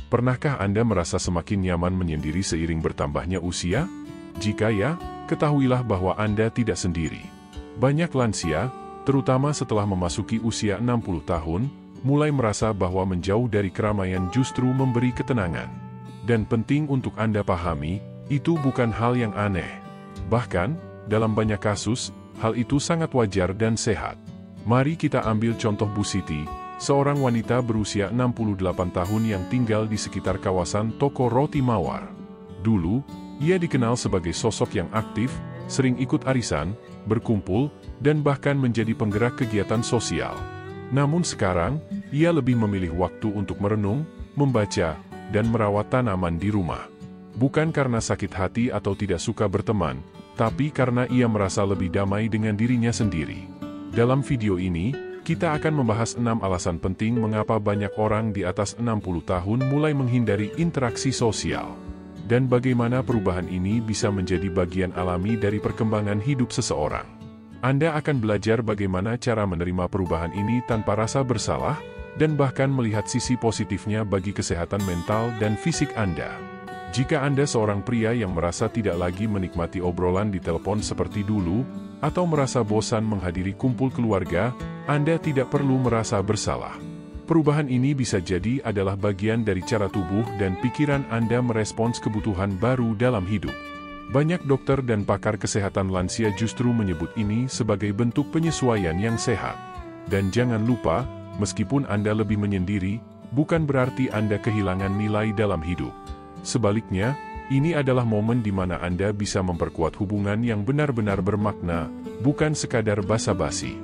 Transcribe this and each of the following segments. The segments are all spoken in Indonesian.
Pernahkah Anda merasa semakin nyaman menyendiri seiring bertambahnya usia? Jika ya, ketahuilah bahwa Anda tidak sendiri. Banyak lansia, terutama setelah memasuki usia 60 tahun, mulai merasa bahwa menjauh dari keramaian justru memberi ketenangan. Dan penting untuk Anda pahami, itu bukan hal yang aneh. Bahkan, dalam banyak kasus, hal itu sangat wajar dan sehat. Mari kita ambil contoh Bu Siti, seorang wanita berusia 68 tahun yang tinggal di sekitar kawasan Toko Roti Mawar. Dulu, ia dikenal sebagai sosok yang aktif, sering ikut arisan, berkumpul, dan bahkan menjadi penggerak kegiatan sosial. Namun sekarang, ia lebih memilih waktu untuk merenung, membaca, dan merawat tanaman di rumah. Bukan karena sakit hati atau tidak suka berteman, tapi karena ia merasa lebih damai dengan dirinya sendiri. Dalam video ini, kita akan membahas 6 alasan penting mengapa banyak orang di atas 60 tahun mulai menghindari interaksi sosial. Dan bagaimana perubahan ini bisa menjadi bagian alami dari perkembangan hidup seseorang. Anda akan belajar bagaimana cara menerima perubahan ini tanpa rasa bersalah, dan bahkan melihat sisi positifnya bagi kesehatan mental dan fisik Anda. Jika Anda seorang pria yang merasa tidak lagi menikmati obrolan di telepon seperti dulu, atau merasa bosan menghadiri kumpul keluarga, Anda tidak perlu merasa bersalah. Perubahan ini bisa jadi adalah bagian dari cara tubuh dan pikiran Anda merespons kebutuhan baru dalam hidup. Banyak dokter dan pakar kesehatan lansia justru menyebut ini sebagai bentuk penyesuaian yang sehat. Dan jangan lupa, meskipun Anda lebih menyendiri, bukan berarti Anda kehilangan nilai dalam hidup. Sebaliknya, ini adalah momen di mana Anda bisa memperkuat hubungan yang benar-benar bermakna, bukan sekadar basa-basi.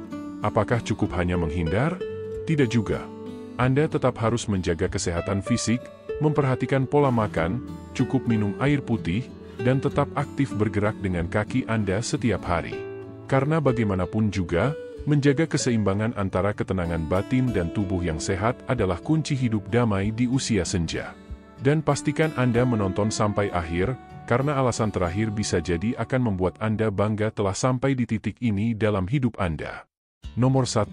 Apakah cukup hanya menghindar? Tidak juga. Anda tetap harus menjaga kesehatan fisik, memperhatikan pola makan, cukup minum air putih, dan tetap aktif bergerak dengan kaki Anda setiap hari. Karena bagaimanapun juga, menjaga keseimbangan antara ketenangan batin dan tubuh yang sehat adalah kunci hidup damai di usia senja. Dan pastikan Anda menonton sampai akhir, karena alasan terakhir bisa jadi akan membuat Anda bangga telah sampai di titik ini dalam hidup Anda. Nomor 1,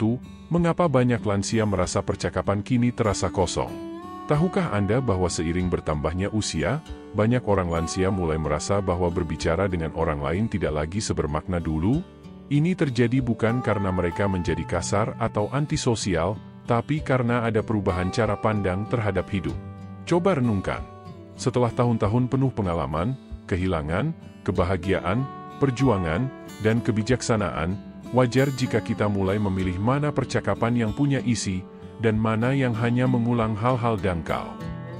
mengapa banyak lansia merasa percakapan kini terasa kosong? Tahukah Anda bahwa seiring bertambahnya usia, banyak orang lansia mulai merasa bahwa berbicara dengan orang lain tidak lagi sebermakna dulu? Ini terjadi bukan karena mereka menjadi kasar atau antisosial, tapi karena ada perubahan cara pandang terhadap hidup. Coba renungkan. Setelah tahun-tahun penuh pengalaman, kehilangan, kebahagiaan, perjuangan, dan kebijaksanaan, wajar jika kita mulai memilih mana percakapan yang punya isi, dan mana yang hanya mengulang hal-hal dangkal.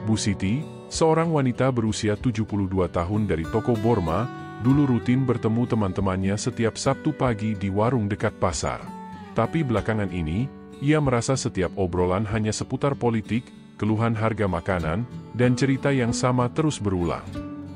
Bu Siti, seorang wanita berusia 72 tahun dari Toko Borma, dulu rutin bertemu teman-temannya setiap Sabtu pagi di warung dekat pasar. Tapi belakangan ini, ia merasa setiap obrolan hanya seputar politik, keluhan harga makanan, dan cerita yang sama terus berulang.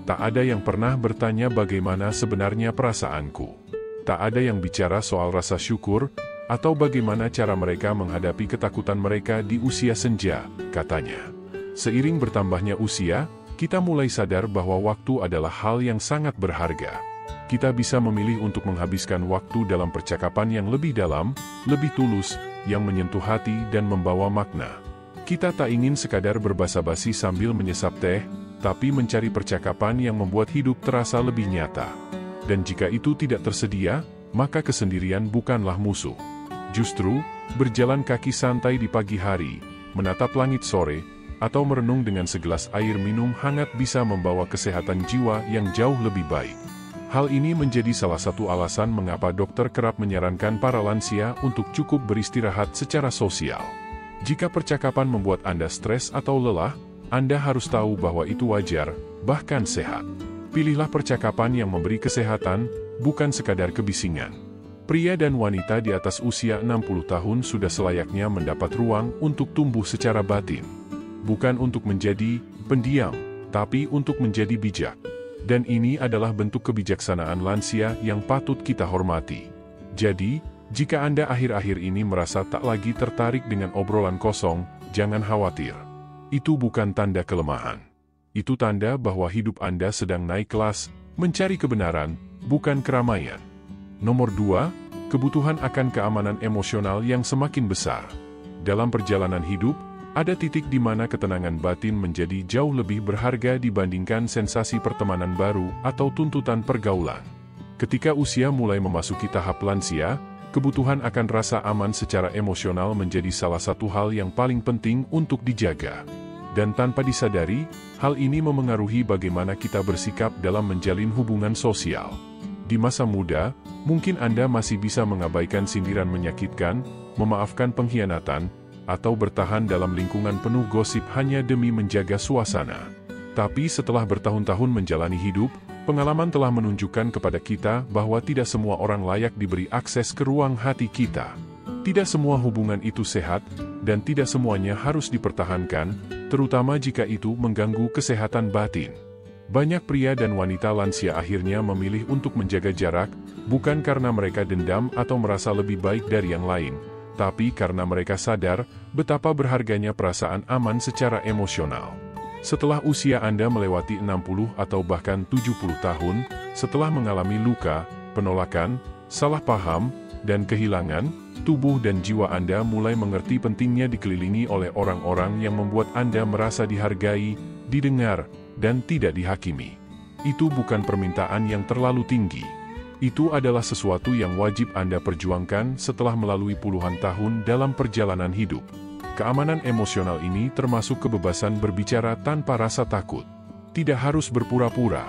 Tak ada yang pernah bertanya bagaimana sebenarnya perasaanku. Tak ada yang bicara soal rasa syukur, atau bagaimana cara mereka menghadapi ketakutan mereka di usia senja, katanya. Seiring bertambahnya usia, kita mulai sadar bahwa waktu adalah hal yang sangat berharga. Kita bisa memilih untuk menghabiskan waktu dalam percakapan yang lebih dalam, lebih tulus, yang menyentuh hati dan membawa makna. Kita tak ingin sekadar berbasa-basi sambil menyesap teh, tapi mencari percakapan yang membuat hidup terasa lebih nyata. Dan jika itu tidak tersedia, maka kesendirian bukanlah musuh. Justru, berjalan kaki santai di pagi hari, menatap langit sore, atau merenung dengan segelas air minum hangat bisa membawa kesehatan jiwa yang jauh lebih baik. Hal ini menjadi salah satu alasan mengapa dokter kerap menyarankan para lansia untuk cukup beristirahat secara sosial. Jika percakapan membuat Anda stres atau lelah, Anda harus tahu bahwa itu wajar, bahkan sehat. Pilihlah percakapan yang memberi kesehatan, bukan sekadar kebisingan. Pria dan wanita di atas usia 60 tahun sudah selayaknya mendapat ruang untuk tumbuh secara batin. Bukan untuk menjadi pendiam, tapi untuk menjadi bijak. Dan ini adalah bentuk kebijaksanaan lansia yang patut kita hormati. Jadi, jika Anda akhir-akhir ini merasa tak lagi tertarik dengan obrolan kosong, jangan khawatir. Itu bukan tanda kelemahan. Itu tanda bahwa hidup Anda sedang naik kelas, mencari kebenaran, bukan keramaian. Nomor 2, kebutuhan akan keamanan emosional yang semakin besar. Dalam perjalanan hidup, Ada titik di mana ketenangan batin menjadi jauh lebih berharga dibandingkan sensasi pertemanan baru atau tuntutan pergaulan. Ketika usia mulai memasuki tahap lansia, kebutuhan akan rasa aman secara emosional menjadi salah satu hal yang paling penting untuk dijaga. Dan tanpa disadari, hal ini memengaruhi bagaimana kita bersikap dalam menjalin hubungan sosial. Di masa muda, mungkin Anda masih bisa mengabaikan sindiran menyakitkan, memaafkan pengkhianatan, atau bertahan dalam lingkungan penuh gosip hanya demi menjaga suasana. Tapi setelah bertahun-tahun menjalani hidup, pengalaman telah menunjukkan kepada kita bahwa tidak semua orang layak diberi akses ke ruang hati kita. Tidak semua hubungan itu sehat, dan tidak semuanya harus dipertahankan, terutama jika itu mengganggu kesehatan batin. Banyak pria dan wanita lansia akhirnya memilih untuk menjaga jarak, bukan karena mereka dendam atau merasa lebih baik dari yang lain, tapi karena mereka sadar betapa berharganya perasaan aman secara emosional. Setelah usia Anda melewati 60 atau bahkan 70 tahun, setelah mengalami luka, penolakan, salah paham, dan kehilangan, tubuh dan jiwa Anda mulai mengerti pentingnya dikelilingi oleh orang-orang yang membuat Anda merasa dihargai, didengar, dan tidak dihakimi. Itu bukan permintaan yang terlalu tinggi. Itu adalah sesuatu yang wajib Anda perjuangkan setelah melalui puluhan tahun dalam perjalanan hidup. Keamanan emosional ini termasuk kebebasan berbicara tanpa rasa takut. Tidak harus berpura-pura.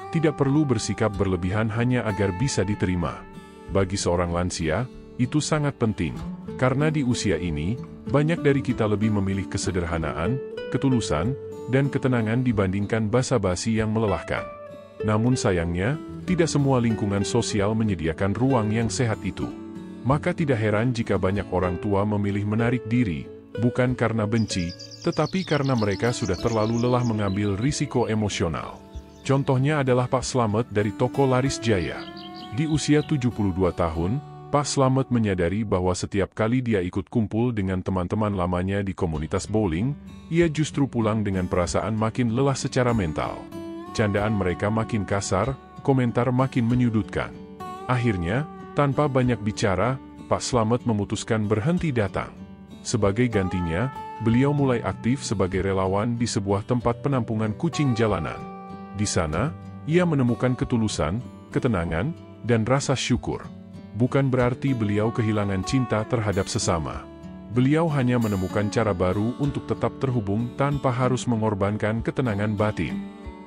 Tidak perlu bersikap berlebihan hanya agar bisa diterima. Bagi seorang lansia, itu sangat penting. Karena di usia ini, banyak dari kita lebih memilih kesederhanaan, ketulusan, dan ketenangan dibandingkan basa-basi yang melelahkan. Namun sayangnya, tidak semua lingkungan sosial menyediakan ruang yang sehat itu. Maka tidak heran jika banyak orang tua memilih menarik diri, bukan karena benci, tetapi karena mereka sudah terlalu lelah mengambil risiko emosional. Contohnya adalah Pak Slamet dari toko Laris Jaya. Di usia 72 tahun, Pak Slamet menyadari bahwa setiap kali dia ikut kumpul dengan teman-teman lamanya di komunitas bowling, ia justru pulang dengan perasaan makin lelah secara mental. Candaan mereka makin kasar, komentar makin menyudutkan. Akhirnya, tanpa banyak bicara, Pak Slamet memutuskan berhenti datang. Sebagai gantinya, beliau mulai aktif sebagai relawan di sebuah tempat penampungan kucing jalanan. Di sana, ia menemukan ketulusan, ketenangan, dan rasa syukur. Bukan berarti beliau kehilangan cinta terhadap sesama. Beliau hanya menemukan cara baru untuk tetap terhubung tanpa harus mengorbankan ketenangan batin.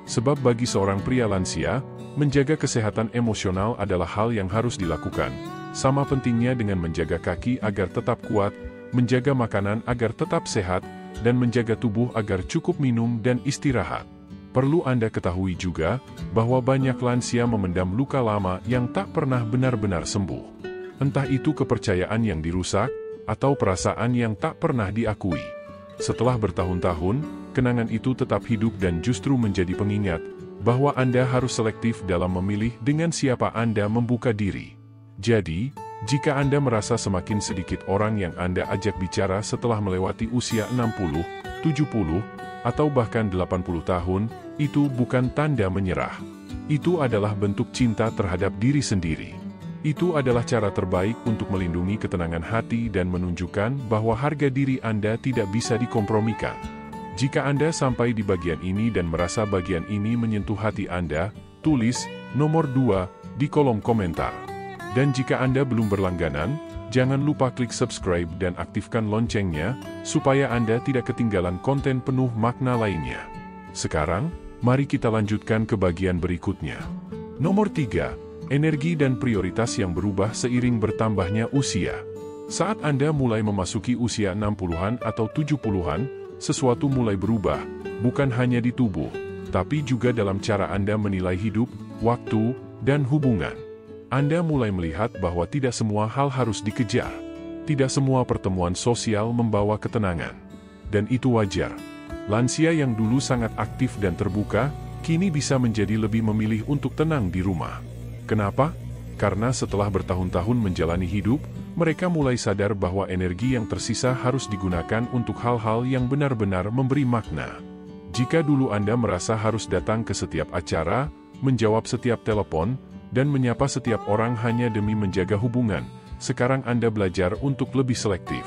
Sebab bagi seorang pria lansia, menjaga kesehatan emosional adalah hal yang harus dilakukan. Sama pentingnya dengan menjaga kaki agar tetap kuat, menjaga makanan agar tetap sehat, dan menjaga tubuh agar cukup minum dan istirahat. Perlu Anda ketahui juga, bahwa banyak lansia memendam luka lama yang tak pernah benar-benar sembuh. Entah itu kepercayaan yang dirusak, atau perasaan yang tak pernah diakui. Setelah bertahun-tahun, kenangan itu tetap hidup dan justru menjadi pengingat, bahwa Anda harus selektif dalam memilih dengan siapa Anda membuka diri. Jadi, jika Anda merasa semakin sedikit orang yang Anda ajak bicara setelah melewati usia 60, 70, atau bahkan 80 tahun, itu bukan tanda menyerah. Itu adalah bentuk cinta terhadap diri sendiri. Itu adalah cara terbaik untuk melindungi ketenangan hati dan menunjukkan bahwa harga diri Anda tidak bisa dikompromikan. Jika Anda sampai di bagian ini dan merasa bagian ini menyentuh hati Anda, tulis nomor 2 di kolom komentar. Dan jika Anda belum berlangganan, jangan lupa klik subscribe dan aktifkan loncengnya, supaya Anda tidak ketinggalan konten penuh makna lainnya. Sekarang, mari kita lanjutkan ke bagian berikutnya. Nomor 3. Energi dan prioritas yang berubah seiring bertambahnya usia. Saat Anda mulai memasuki usia 60-an atau 70-an, sesuatu mulai berubah, bukan hanya di tubuh, tapi juga dalam cara Anda menilai hidup, waktu, dan hubungan. Anda mulai melihat bahwa tidak semua hal harus dikejar. Tidak semua pertemuan sosial membawa ketenangan. Dan itu wajar. Lansia yang dulu sangat aktif dan terbuka, kini bisa menjadi lebih memilih untuk tenang di rumah. Kenapa? Karena setelah bertahun-tahun menjalani hidup, mereka mulai sadar bahwa energi yang tersisa harus digunakan untuk hal-hal yang benar-benar memberi makna. Jika dulu Anda merasa harus datang ke setiap acara, menjawab setiap telepon, dan menyapa setiap orang hanya demi menjaga hubungan, sekarang Anda belajar untuk lebih selektif.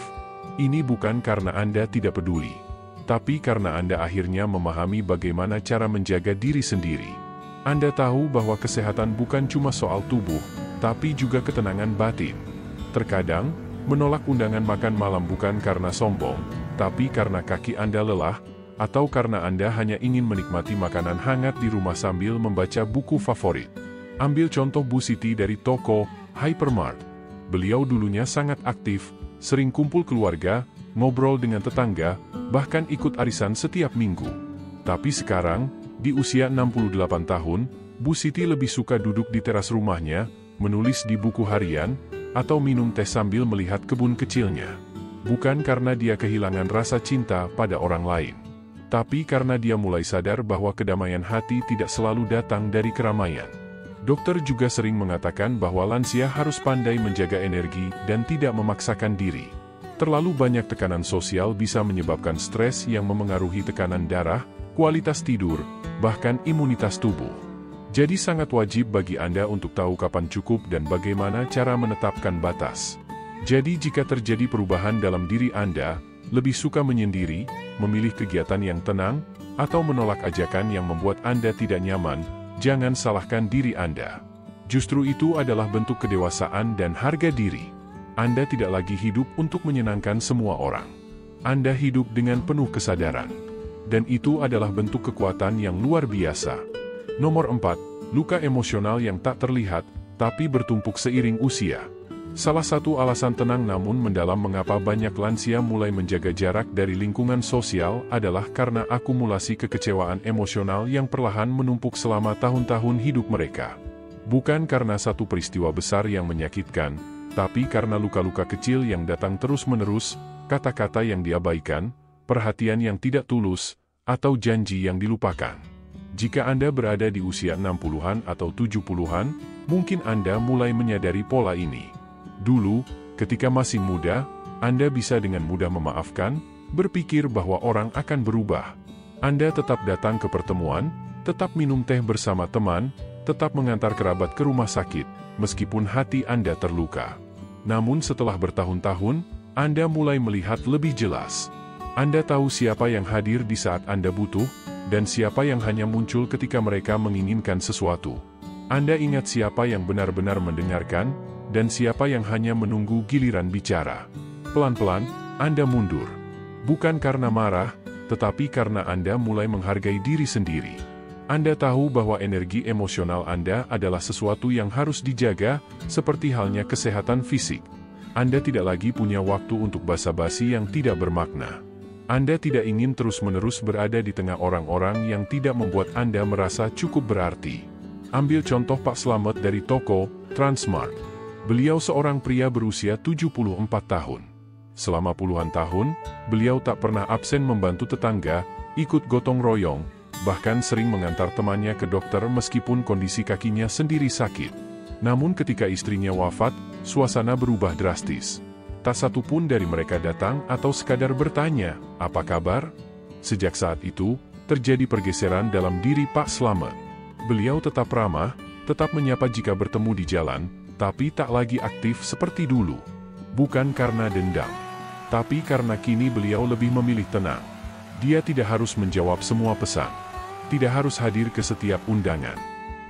Ini bukan karena Anda tidak peduli, tapi karena Anda akhirnya memahami bagaimana cara menjaga diri sendiri. Anda tahu bahwa kesehatan bukan cuma soal tubuh, tapi juga ketenangan batin. Terkadang, menolak undangan makan malam bukan karena sombong, tapi karena kaki Anda lelah, atau karena Anda hanya ingin menikmati makanan hangat di rumah sambil membaca buku favorit. Ambil contoh Bu Siti dari toko Hypermart. Beliau dulunya sangat aktif, sering kumpul keluarga, ngobrol dengan tetangga, bahkan ikut arisan setiap minggu. Tapi sekarang, di usia 68 tahun, Bu Siti lebih suka duduk di teras rumahnya, menulis di buku harian, atau minum teh sambil melihat kebun kecilnya. Bukan karena dia kehilangan rasa cinta pada orang lain, tapi karena dia mulai sadar bahwa kedamaian hati tidak selalu datang dari keramaian. Dokter juga sering mengatakan bahwa lansia harus pandai menjaga energi dan tidak memaksakan diri. Terlalu banyak tekanan sosial bisa menyebabkan stres yang memengaruhi tekanan darah, kualitas tidur, bahkan imunitas tubuh. Jadi sangat wajib bagi Anda untuk tahu kapan cukup dan bagaimana cara menetapkan batas. Jadi jika terjadi perubahan dalam diri Anda, lebih suka menyendiri, memilih kegiatan yang tenang, atau menolak ajakan yang membuat Anda tidak nyaman, jangan salahkan diri Anda. Justru itu adalah bentuk kedewasaan dan harga diri. Anda tidak lagi hidup untuk menyenangkan semua orang. Anda hidup dengan penuh kesadaran. Dan itu adalah bentuk kekuatan yang luar biasa. Nomor 4. Luka emosional yang tak terlihat, tapi bertumpuk seiring usia. Salah satu alasan tenang namun mendalam mengapa banyak lansia mulai menjaga jarak dari lingkungan sosial adalah karena akumulasi kekecewaan emosional yang perlahan menumpuk selama tahun-tahun hidup mereka. Bukan karena satu peristiwa besar yang menyakitkan, tapi karena luka-luka kecil yang datang terus-menerus, kata-kata yang diabaikan, perhatian yang tidak tulus, atau janji yang dilupakan. Jika Anda berada di usia 60-an atau 70-an, mungkin Anda mulai menyadari pola ini. Dulu, ketika masih muda, Anda bisa dengan mudah memaafkan, berpikir bahwa orang akan berubah. Anda tetap datang ke pertemuan, tetap minum teh bersama teman, tetap mengantar kerabat ke rumah sakit, meskipun hati Anda terluka. Namun setelah bertahun-tahun, Anda mulai melihat lebih jelas. Anda tahu siapa yang hadir di saat Anda butuh, dan siapa yang hanya muncul ketika mereka menginginkan sesuatu. Anda ingat siapa yang benar-benar mendengarkan, dan siapa yang hanya menunggu giliran bicara. Pelan-pelan, Anda mundur. Bukan karena marah, tetapi karena Anda mulai menghargai diri sendiri. Anda tahu bahwa energi emosional Anda adalah sesuatu yang harus dijaga, seperti halnya kesehatan fisik. Anda tidak lagi punya waktu untuk basa-basi yang tidak bermakna. Anda tidak ingin terus-menerus berada di tengah orang-orang yang tidak membuat Anda merasa cukup berarti. Ambil contoh Pak Slamet dari toko Transmart. Beliau seorang pria berusia 74 tahun. Selama puluhan tahun, beliau tak pernah absen membantu tetangga, ikut gotong royong, bahkan sering mengantar temannya ke dokter meskipun kondisi kakinya sendiri sakit. Namun ketika istrinya wafat, suasana berubah drastis. Tak satu pun dari mereka datang atau sekadar bertanya, "Apa kabar?" Sejak saat itu, terjadi pergeseran dalam diri Pak Slamet. Beliau tetap ramah, tetap menyapa jika bertemu di jalan, tapi tak lagi aktif seperti dulu. Bukan karena dendam, tapi karena kini beliau lebih memilih tenang. Dia tidak harus menjawab semua pesan, tidak harus hadir ke setiap undangan.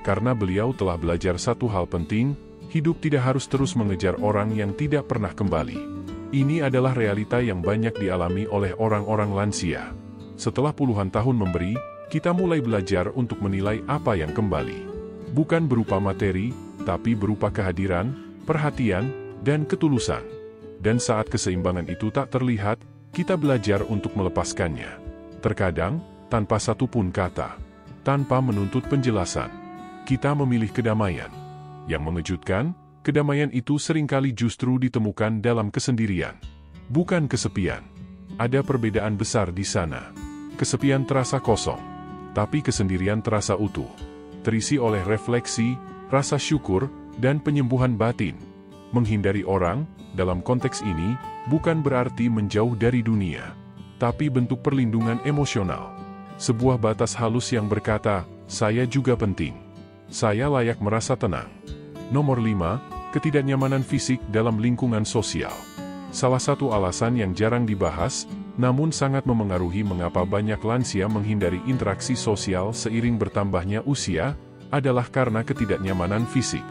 Karena beliau telah belajar satu hal penting, hidup tidak harus terus mengejar orang yang tidak pernah kembali. Ini adalah realita yang banyak dialami oleh orang-orang lansia. Setelah puluhan tahun memberi, kita mulai belajar untuk menilai apa yang kembali. Bukan berupa materi, tapi berupa kehadiran, perhatian, dan ketulusan. Dan saat keseimbangan itu tak terlihat, kita belajar untuk melepaskannya. Terkadang, tanpa satupun kata, tanpa menuntut penjelasan, kita memilih kedamaian. Yang mengejutkan, kedamaian itu seringkali justru ditemukan dalam kesendirian. Bukan kesepian. Ada perbedaan besar di sana. Kesepian terasa kosong, tapi kesendirian terasa utuh. Terisi oleh refleksi, rasa syukur, dan penyembuhan batin. Menghindari orang, dalam konteks ini, bukan berarti menjauh dari dunia, tapi bentuk perlindungan emosional. Sebuah batas halus yang berkata, saya juga penting. Saya layak merasa tenang. Nomor 5, ketidaknyamanan fisik dalam lingkungan sosial. Salah satu alasan yang jarang dibahas, namun sangat memengaruhi mengapa banyak lansia menghindari interaksi sosial seiring bertambahnya usia, adalah karena ketidaknyamanan fisik.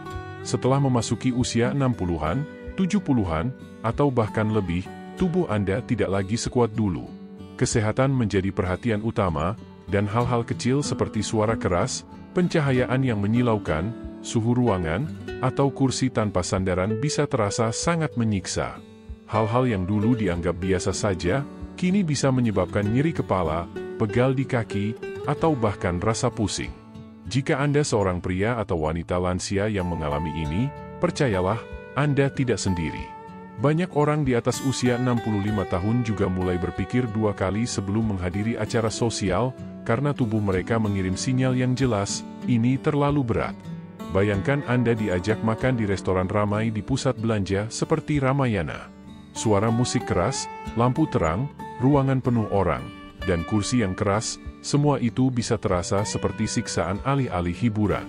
Setelah memasuki usia 60-an, 70-an, atau bahkan lebih, tubuh Anda tidak lagi sekuat dulu. Kesehatan menjadi perhatian utama, dan hal-hal kecil seperti suara keras, pencahayaan yang menyilaukan, suhu ruangan, atau kursi tanpa sandaran bisa terasa sangat menyiksa. Hal-hal yang dulu dianggap biasa saja, kini bisa menyebabkan nyeri kepala, pegal di kaki, atau bahkan rasa pusing. Jika Anda seorang pria atau wanita lansia yang mengalami ini, percayalah, Anda tidak sendiri. Banyak orang di atas usia 65 tahun juga mulai berpikir dua kali sebelum menghadiri acara sosial, karena tubuh mereka mengirim sinyal yang jelas, ini terlalu berat. Bayangkan Anda diajak makan di restoran ramai di pusat belanja seperti Ramayana. Suara musik keras, lampu terang, ruangan penuh orang, dan kursi yang keras, semua itu bisa terasa seperti siksaan alih-alih hiburan.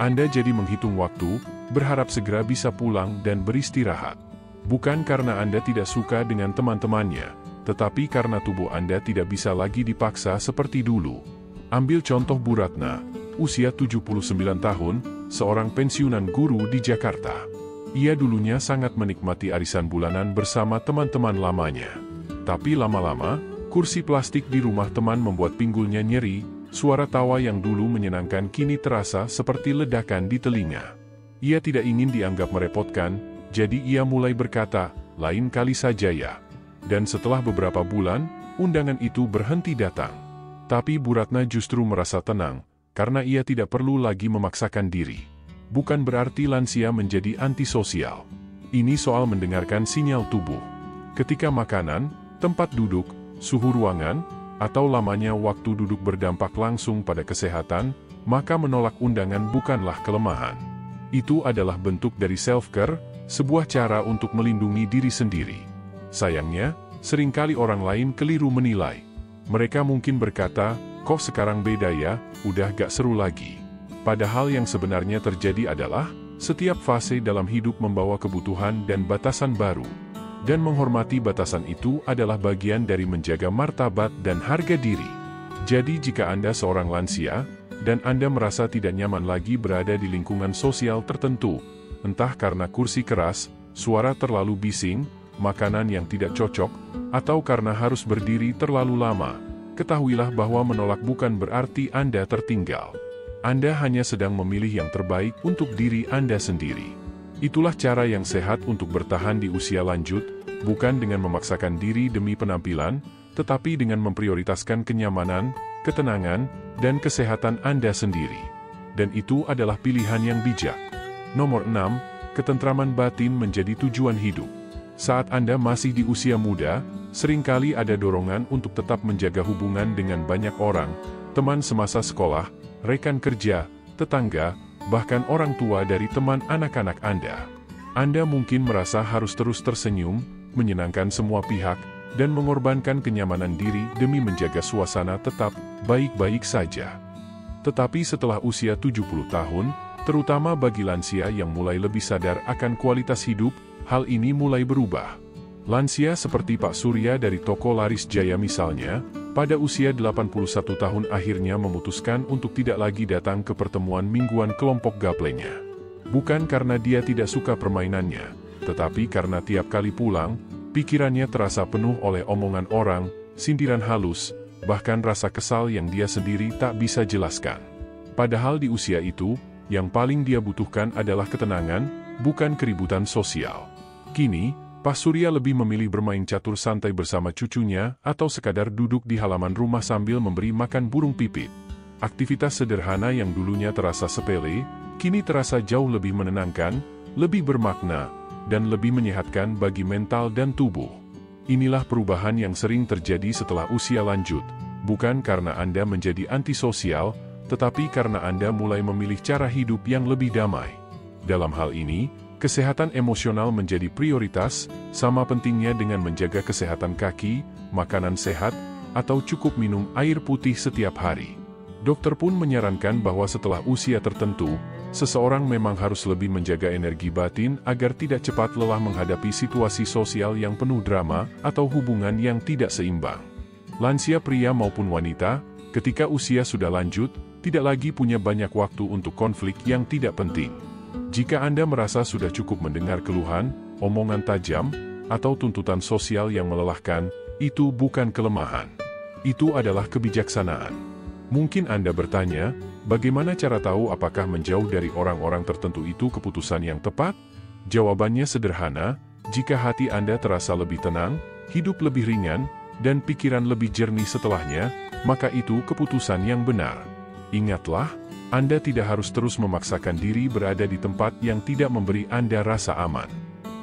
Anda jadi menghitung waktu, berharap segera bisa pulang dan beristirahat. Bukan karena Anda tidak suka dengan teman-temannya, tetapi karena tubuh Anda tidak bisa lagi dipaksa seperti dulu. Ambil contoh Bu Ratna, usia 79 tahun, seorang pensiunan guru di Jakarta. Ia dulunya sangat menikmati arisan bulanan bersama teman-teman lamanya. Tapi lama-lama, kursi plastik di rumah teman membuat pinggulnya nyeri, suara tawa yang dulu menyenangkan kini terasa seperti ledakan di telinga. Ia tidak ingin dianggap merepotkan, jadi ia mulai berkata, "Lain kali saja ya." Dan setelah beberapa bulan, undangan itu berhenti datang. Tapi Bu Ratna justru merasa tenang, karena ia tidak perlu lagi memaksakan diri. Bukan berarti lansia menjadi antisosial. Ini soal mendengarkan sinyal tubuh. Ketika makanan, tempat duduk, suhu ruangan, atau lamanya waktu duduk berdampak langsung pada kesehatan, maka menolak undangan bukanlah kelemahan. Itu adalah bentuk dari self-care, sebuah cara untuk melindungi diri sendiri. Sayangnya, seringkali orang lain keliru menilai. Mereka mungkin berkata, "Kok sekarang beda ya, udah gak seru lagi." Padahal yang sebenarnya terjadi adalah, setiap fase dalam hidup membawa kebutuhan dan batasan baru. Dan menghormati batasan itu adalah bagian dari menjaga martabat dan harga diri. Jadi jika Anda seorang lansia, dan Anda merasa tidak nyaman lagi berada di lingkungan sosial tertentu, entah karena kursi keras, suara terlalu bising, makanan yang tidak cocok, atau karena harus berdiri terlalu lama, ketahuilah bahwa menolak bukan berarti Anda tertinggal. Anda hanya sedang memilih yang terbaik untuk diri Anda sendiri. Itulah cara yang sehat untuk bertahan di usia lanjut, bukan dengan memaksakan diri demi penampilan, tetapi dengan memprioritaskan kenyamanan, ketenangan, dan kesehatan Anda sendiri. Dan itu adalah pilihan yang bijak. Nomor 6, ketentraman batin menjadi tujuan hidup. Saat Anda masih di usia muda, seringkali ada dorongan untuk tetap menjaga hubungan dengan banyak orang, teman semasa sekolah, rekan kerja, tetangga, bahkan orang tua dari teman anak-anak Anda. Anda mungkin merasa harus terus tersenyum, menyenangkan semua pihak, dan mengorbankan kenyamanan diri demi menjaga suasana tetap baik-baik saja. Tetapi setelah usia 70 tahun, terutama bagi lansia yang mulai lebih sadar akan kualitas hidup, hal ini mulai berubah. Lansia seperti Pak Surya dari toko Laris Jaya misalnya, pada usia 81 tahun akhirnya memutuskan untuk tidak lagi datang ke pertemuan mingguan kelompok gaplenya. Bukan karena dia tidak suka permainannya, tetapi karena tiap kali pulang, pikirannya terasa penuh oleh omongan orang, sindiran halus, bahkan rasa kesal yang dia sendiri tak bisa jelaskan. Padahal di usia itu, yang paling dia butuhkan adalah ketenangan, bukan keributan sosial. Kini, Pak Surya lebih memilih bermain catur santai bersama cucunya atau sekadar duduk di halaman rumah sambil memberi makan burung pipit. Aktivitas sederhana yang dulunya terasa sepele, kini terasa jauh lebih menenangkan, lebih bermakna, dan lebih menyehatkan bagi mental dan tubuh. Inilah perubahan yang sering terjadi setelah usia lanjut, bukan karena Anda menjadi antisosial, tetapi karena Anda mulai memilih cara hidup yang lebih damai. Dalam hal ini, kesehatan emosional menjadi prioritas, sama pentingnya dengan menjaga kesehatan kaki, makanan sehat, atau cukup minum air putih setiap hari. Dokter pun menyarankan bahwa setelah usia tertentu, Seseorang memang harus lebih menjaga energi batin agar tidak cepat lelah menghadapi situasi sosial yang penuh drama atau hubungan yang tidak seimbang. Lansia pria maupun wanita, ketika usia sudah lanjut, tidak lagi punya banyak waktu untuk konflik yang tidak penting. Jika Anda merasa sudah cukup mendengar keluhan, omongan tajam, atau tuntutan sosial yang melelahkan, itu bukan kelemahan. Itu adalah kebijaksanaan. Mungkin Anda bertanya, bagaimana cara tahu apakah menjauh dari orang-orang tertentu itu keputusan yang tepat? Jawabannya sederhana, jika hati Anda terasa lebih tenang, hidup lebih ringan, dan pikiran lebih jernih setelahnya, maka itu keputusan yang benar. Ingatlah, Anda tidak harus terus memaksakan diri berada di tempat yang tidak memberi Anda rasa aman.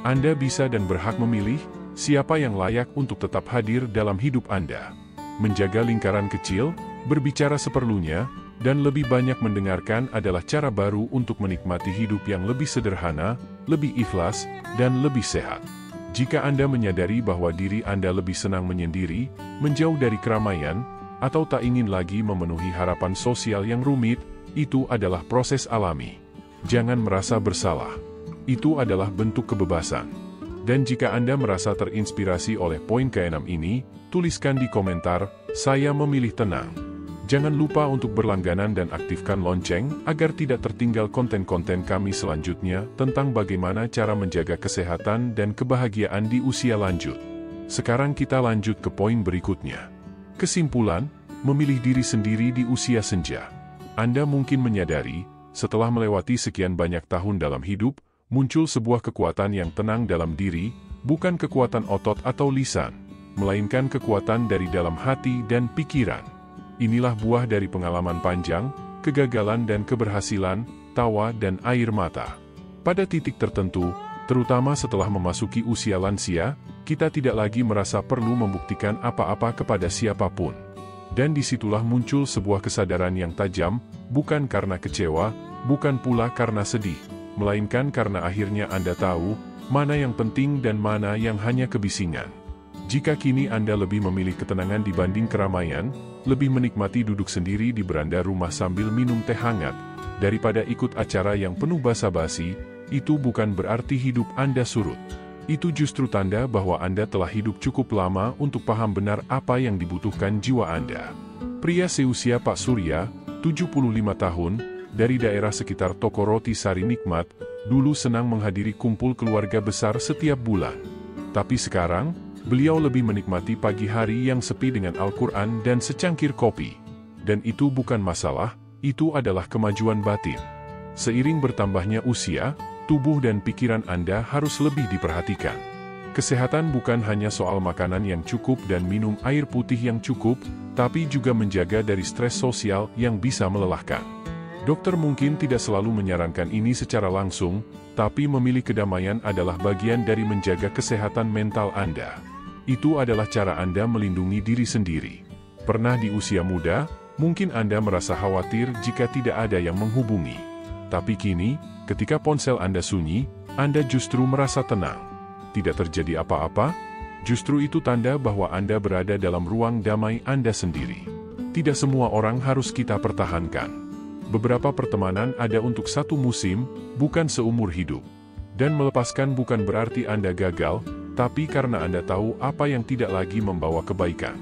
Anda bisa dan berhak memilih siapa yang layak untuk tetap hadir dalam hidup Anda. Menjaga lingkaran kecil, berbicara seperlunya, dan lebih banyak mendengarkan adalah cara baru untuk menikmati hidup yang lebih sederhana, lebih ikhlas, dan lebih sehat. Jika Anda menyadari bahwa diri Anda lebih senang menyendiri, menjauh dari keramaian, atau tak ingin lagi memenuhi harapan sosial yang rumit, itu adalah proses alami. Jangan merasa bersalah. Itu adalah bentuk kebebasan. Dan jika Anda merasa terinspirasi oleh poin ke-6 ini, tuliskan di komentar, "Saya memilih tenang." Jangan lupa untuk berlangganan dan aktifkan lonceng agar tidak tertinggal konten-konten kami selanjutnya tentang bagaimana cara menjaga kesehatan dan kebahagiaan di usia lanjut. Sekarang kita lanjut ke poin berikutnya. Kesimpulan, memilih diri sendiri di usia senja. Anda mungkin menyadari, setelah melewati sekian banyak tahun dalam hidup, muncul sebuah kekuatan yang tenang dalam diri, bukan kekuatan otot atau lisan, melainkan kekuatan dari dalam hati dan pikiran. Inilah buah dari pengalaman panjang, kegagalan dan keberhasilan, tawa dan air mata. Pada titik tertentu, terutama setelah memasuki usia lansia, kita tidak lagi merasa perlu membuktikan apa-apa kepada siapapun. Dan disitulah muncul sebuah kesadaran yang tajam, bukan karena kecewa, bukan pula karena sedih, melainkan karena akhirnya Anda tahu, mana yang penting dan mana yang hanya kebisingan. Jika kini Anda lebih memilih ketenangan dibanding keramaian, lebih menikmati duduk sendiri di beranda rumah sambil minum teh hangat, daripada ikut acara yang penuh basa-basi, itu bukan berarti hidup Anda surut. Itu justru tanda bahwa Anda telah hidup cukup lama untuk paham benar apa yang dibutuhkan jiwa Anda. Pria seusia Pak Surya, 75 tahun, dari daerah sekitar toko roti Sari Nikmat, dulu senang menghadiri kumpul keluarga besar setiap bulan. Tapi sekarang, beliau lebih menikmati pagi hari yang sepi dengan Al-Quran dan secangkir kopi. Dan itu bukan masalah, itu adalah kemajuan batin. Seiring bertambahnya usia, tubuh dan pikiran Anda harus lebih diperhatikan. Kesehatan bukan hanya soal makanan yang cukup dan minum air putih yang cukup, tapi juga menjaga dari stres sosial yang bisa melelahkan. Dokter mungkin tidak selalu menyarankan ini secara langsung, tapi memilih kedamaian adalah bagian dari menjaga kesehatan mental Anda. Itu adalah cara Anda melindungi diri sendiri. Pernah di usia muda, mungkin Anda merasa khawatir jika tidak ada yang menghubungi. Tapi kini, ketika ponsel Anda sunyi, Anda justru merasa tenang. Tidak terjadi apa-apa, justru itu tanda bahwa Anda berada dalam ruang damai Anda sendiri. Tidak semua orang harus kita pertahankan. Beberapa pertemanan ada untuk satu musim, bukan seumur hidup. Dan melepaskan bukan berarti Anda gagal, tapi karena Anda tahu apa yang tidak lagi membawa kebaikan.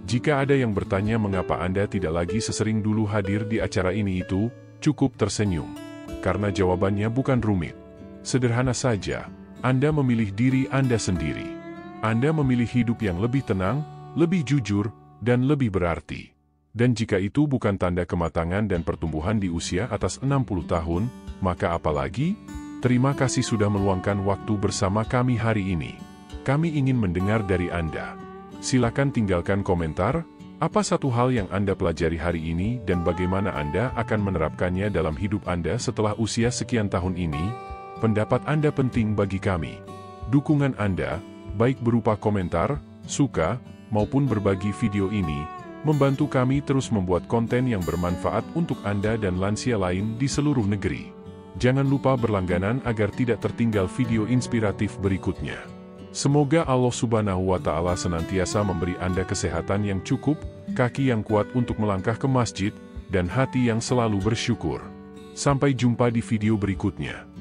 Jika ada yang bertanya mengapa Anda tidak lagi sesering dulu hadir di acara ini itu, cukup tersenyum. Karena jawabannya bukan rumit. Sederhana saja, Anda memilih diri Anda sendiri. Anda memilih hidup yang lebih tenang, lebih jujur, dan lebih berarti. Dan jika itu bukan tanda kematangan dan pertumbuhan di usia atas 60 tahun, maka apalagi? Terima kasih sudah meluangkan waktu bersama kami hari ini. Kami ingin mendengar dari Anda. Silakan tinggalkan komentar, apa satu hal yang Anda pelajari hari ini dan bagaimana Anda akan menerapkannya dalam hidup Anda setelah usia sekian tahun ini? Pendapat Anda penting bagi kami. Dukungan Anda, baik berupa komentar, suka, maupun berbagi video ini, membantu kami terus membuat konten yang bermanfaat untuk Anda dan lansia lain di seluruh negeri. Jangan lupa berlangganan agar tidak tertinggal video inspiratif berikutnya. Semoga Allah Subhanahu wa Ta'ala senantiasa memberi Anda kesehatan yang cukup, kaki yang kuat untuk melangkah ke masjid, dan hati yang selalu bersyukur. Sampai jumpa di video berikutnya.